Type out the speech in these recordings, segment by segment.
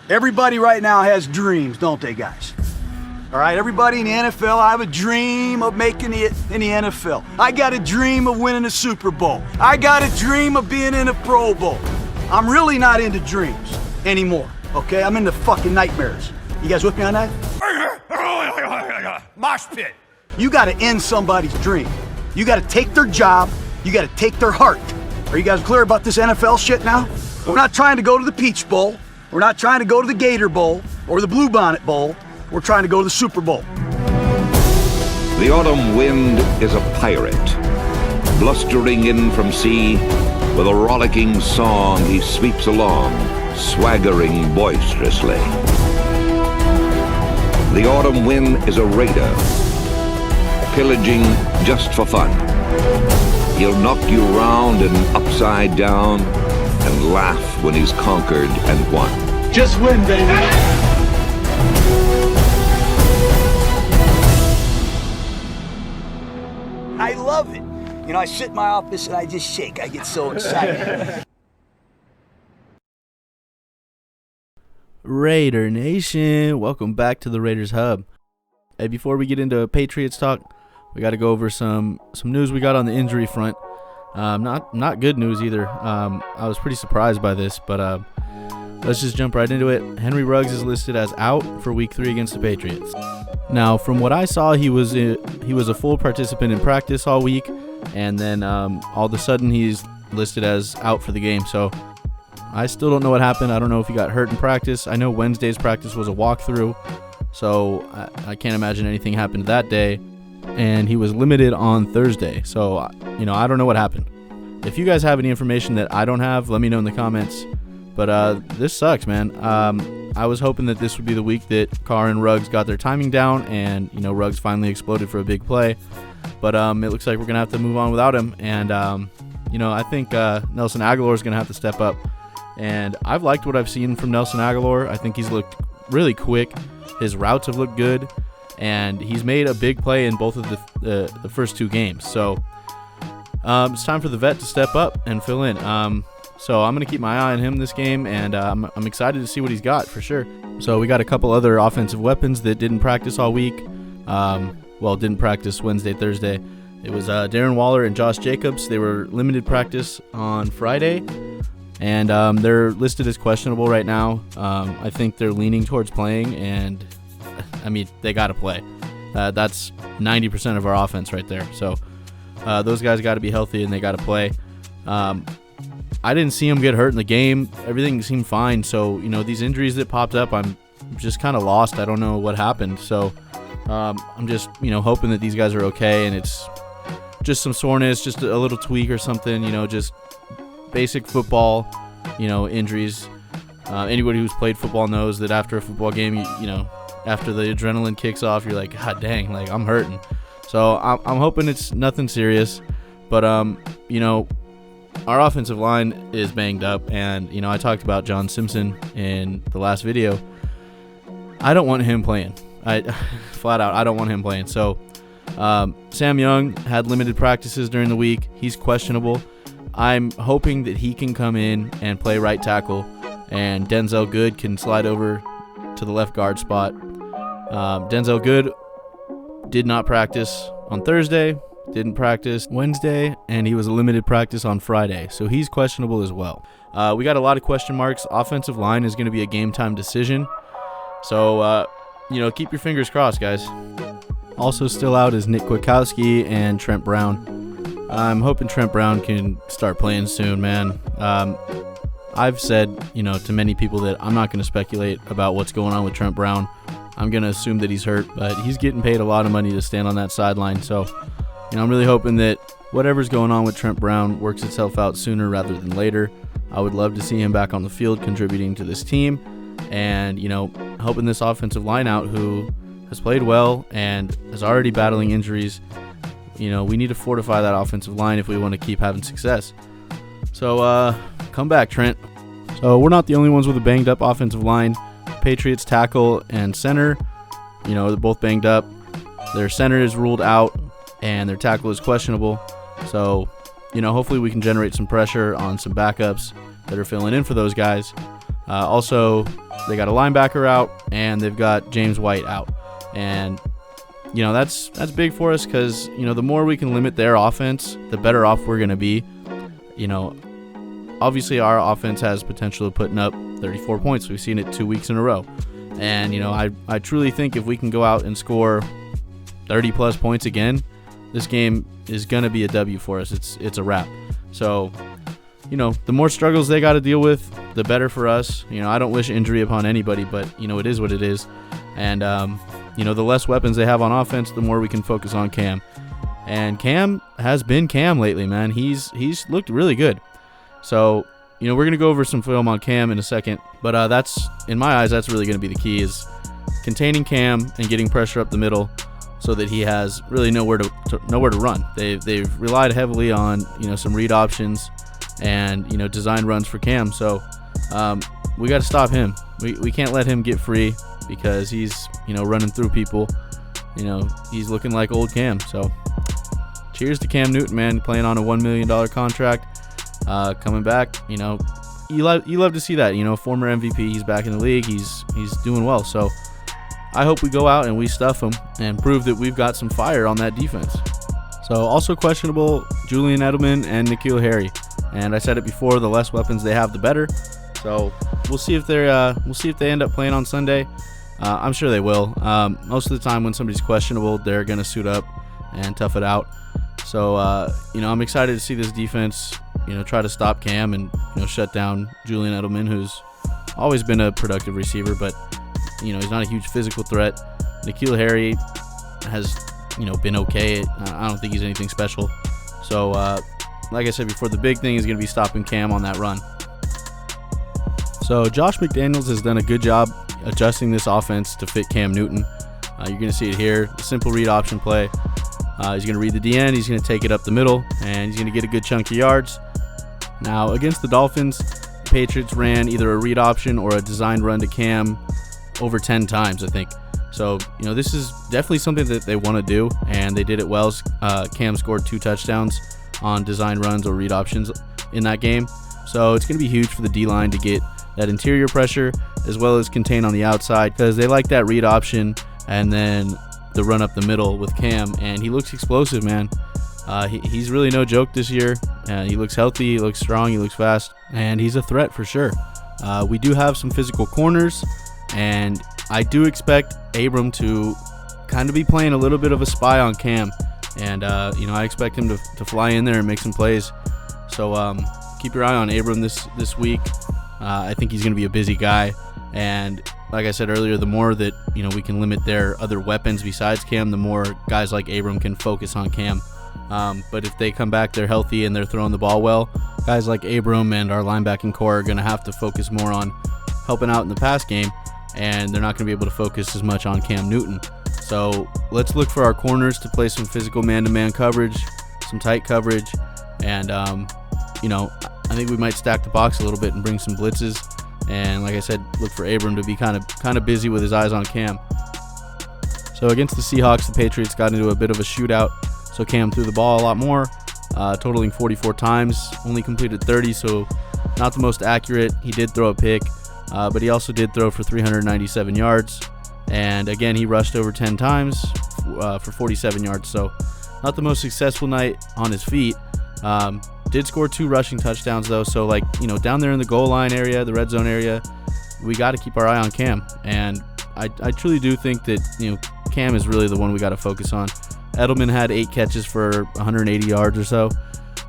Everybody right now has dreams, don't they, guys? All right, everybody in the NFL, I have a dream of making it in the NFL. I got a dream of winning a Super Bowl. I got a dream of being in a Pro Bowl. I'm really not into dreams anymore, okay? I'm into fucking nightmares. You guys with me on that? Mosh pit. You gotta end somebody's dream. You gotta take their job. You gotta take their heart. Are you guys clear about this NFL shit now? We're not trying to go to the Peach Bowl. We're not trying to go to the Gator Bowl or the Bluebonnet Bowl. We're trying to go to the Super Bowl. The autumn wind is a pirate, blustering in from sea. With a rollicking song, he sweeps along, swaggering boisterously. The autumn wind is a raider, pillaging just for fun. He'll knock you round and upside down and laugh when he's conquered and won. Just win, baby. I love it. You know, I sit in my office and I just shake. I get so excited. Raider Nation, welcome back to the Raiders Hub. Hey, before we get into Patriots talk, we got to go over some news we got on the injury front. Not good news either. I was pretty surprised by this, but let's just jump right into it. Henry Ruggs is listed as out for Week 3 against the Patriots. Now, from what I saw, he was a full participant in practice all week, and then all of a sudden he's listed as out for the game. So I still don't know what happened. I don't know if he got hurt in practice. I know Wednesday's practice was a walkthrough, so I can't imagine anything happened that day. And he was limited on Thursday. So, I don't know what happened. If you guys have any information that I don't have, let me know in the comments. But this sucks, man. I was hoping that this would be the week that Carr and Ruggs got their timing down and, Ruggs finally exploded for a big play. But it looks like we're going to have to move on without him. And, I think Nelson Agholor is going to have to step up. And I've liked what I've seen from Nelson Agholor. I think he's looked really quick. His routes have looked good. And he's made a big play in both of the first two games. So it's time for the vet to step up and fill in. So I'm going to keep my eye on him this game, and I'm excited to see what he's got for sure. So we got a couple other offensive weapons that didn't practice all week. Didn't practice Wednesday, Thursday. It was Darren Waller and Josh Jacobs. They were limited practice on Friday, and they're listed as questionable right now. I think they're leaning towards playing, and they got to play. That's 90% of our offense right there. So those guys got to be healthy, and they got to play. I didn't see him get hurt in the game. Everything seemed fine. So, these injuries that popped up, I'm just kind of lost. I don't know what happened. So I'm just, hoping that these guys are okay, and it's just some soreness, just a little tweak or something, just basic football, injuries. Anybody who's played football knows that after a football game, after the adrenaline kicks off, you're like, God dang, like I'm hurting. So I'm hoping it's nothing serious. But, our offensive line is banged up, and, I talked about John Simpson in the last video. I don't want him playing. Flat out, I don't want him playing. So Sam Young had limited practices during the week. He's questionable. I'm hoping that he can come in and play right tackle, and Denzel Good can slide over to the left guard spot. Denzel Good did not practice on Thursday, didn't practice Wednesday, and he was a limited practice on Friday, so he's questionable as well. We got a lot of question marks. Offensive line is going to be a game-time decision, so keep your fingers crossed, guys. Also still out is Nick Kwiatkowski and Trent Brown. I'm hoping Trent Brown can start playing soon, man. I've said, to many people that I'm not going to speculate about what's going on with Trent Brown. I'm going to assume that he's hurt, but he's getting paid a lot of money to stand on that sideline, so I'm really hoping that whatever's going on with Trent Brown works itself out sooner rather than later. I would love to see him back on the field contributing to this team, and, helping this offensive line out who has played well and is already battling injuries. We need to fortify that offensive line if we want to keep having success. So come back, Trent. So we're not the only ones with a banged up offensive line. Patriots tackle and center, they're both banged up. Their center is ruled out, and their tackle is questionable. So, hopefully we can generate some pressure on some backups that are filling in for those guys. Also, they got a linebacker out, and they've got James White out. And, that's big for us because, the more we can limit their offense, the better off we're going to be. Obviously our offense has potential of putting up 34 points. We've seen it 2 weeks in a row. And, I truly think if we can go out and score 30-plus points again, this game is going to be a W for us. It's a wrap. So, the more struggles they got to deal with, the better for us. I don't wish injury upon anybody, but, it is what it is. And, the less weapons they have on offense, the more we can focus on Cam. And Cam has been Cam lately, man. He's looked really good. So, we're going to go over some film on Cam in a second. But that's, in my eyes, that's really going to be the key, is containing Cam and getting pressure up the middle so that he has really nowhere to run. They've relied heavily on, some read options and, design runs for Cam. So we got to stop him. We can't let him get free because he's, running through people. He's looking like old Cam. So cheers to Cam Newton, man, playing on a $1 million contract, coming back. You love to see that. Former MVP, he's back in the league. He's doing well. So I hope we go out and we stuff him and prove that we've got some fire on that defense. So also questionable, Julian Edelman and N'Keal Harry. And I said it before, the less weapons they have, the better. So we'll see if they end up playing on Sunday. I'm sure they will. Most of the time when somebody's questionable, they're gonna suit up and tough it out. So I'm excited to see this defense, try to stop Cam and shut down Julian Edelman, who's always been a productive receiver, but he's not a huge physical threat. N'Keal Harry has been okay. I don't think he's anything special. So like I said before, the big thing is going to be stopping Cam on that run. So Josh McDaniels has done a good job adjusting this offense to fit Cam Newton. You're going to see it here. The simple read option play. He's going to read the DN. He's going to take it up the middle, and he's going to get a good chunk of yards. Now, against the Dolphins, the Patriots ran either a read option or a designed run to Cam over 10 times, I think. So, this is definitely something that they want to do, and they did it well. Cam scored 2 touchdowns on design runs or read options in that game. So it's going to be huge for the D-line to get that interior pressure as well as contain on the outside, because they like that read option and then the run up the middle with Cam, and he looks explosive, man. He's really no joke this year. He looks healthy, he looks strong, he looks fast, and he's a threat for sure. We do have some physical corners, and I do expect Abram to kind of be playing a little bit of a spy on Cam, and I expect him to fly in there and make some plays. So keep your eye on Abram this week. I think he's going to be a busy guy, and like I said earlier, the more that we can limit their other weapons besides Cam, the more guys like Abram can focus on Cam. But if they come back, they're healthy and they're throwing the ball well, guys like Abram and our linebacking core are going to have to focus more on helping out in the pass game, and they're not going to be able to focus as much on Cam Newton. So let's look for our corners to play some physical man-to-man coverage, some tight coverage, and I think we might stack the box a little bit and bring some blitzes. And like I said, look for Abram to be kind of busy with his eyes on Cam. So against the Seahawks, the Patriots got into a bit of a shootout. So Cam threw the ball a lot more, totaling 44 times, only completed 30, so not the most accurate. He did throw a pick, but he also did throw for 397 yards. And again, he rushed over 10 times for 47 yards. So not the most successful night on his feet. Did score 2 rushing touchdowns though. So down there in the goal line area, the red zone area, we got to keep our eye on Cam. And I truly do think that Cam is really the one we got to focus on. Edelman had 8 catches for 180 yards or so.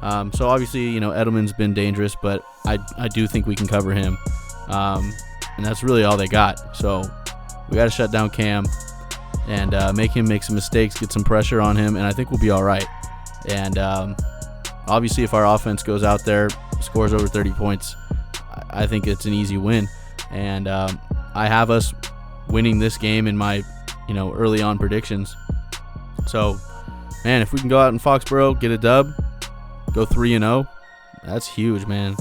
So obviously, Edelman's been dangerous, but I do think we can cover him. And that's really all they got. So we got to shut down Cam and make him make some mistakes, get some pressure on him, and I think we'll be all right. And obviously, if our offense goes out there, scores over 30 points, I think it's an easy win. And I have us winning this game in my early on predictions. So, man, if we can go out in Foxborough, get a dub, go 3-0, that's huge, man.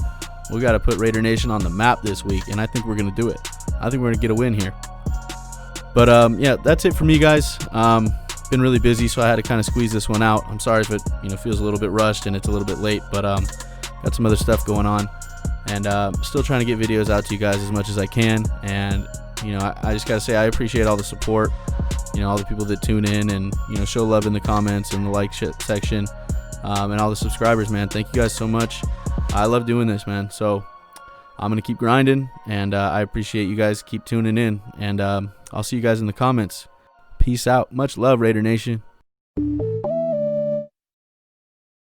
We got to put Raider Nation on the map this week, and I think we're going to do it. I think we're going to get a win here. But, yeah, that's it for me, guys. Been really busy, so I had to kind of squeeze this one out. I'm sorry if it feels a little bit rushed and it's a little bit late, but got some other stuff going on. and still trying to get videos out to you guys as much as I can. And I just gotta say I appreciate all the support, all the people that tune in and show love in the comments and the like section, and all the subscribers, man. Thank you guys so much. I love doing this, man. So I'm gonna keep grinding, and I appreciate you guys keep tuning in, and I'll see you guys in the comments. Peace out. Much love, Raider Nation.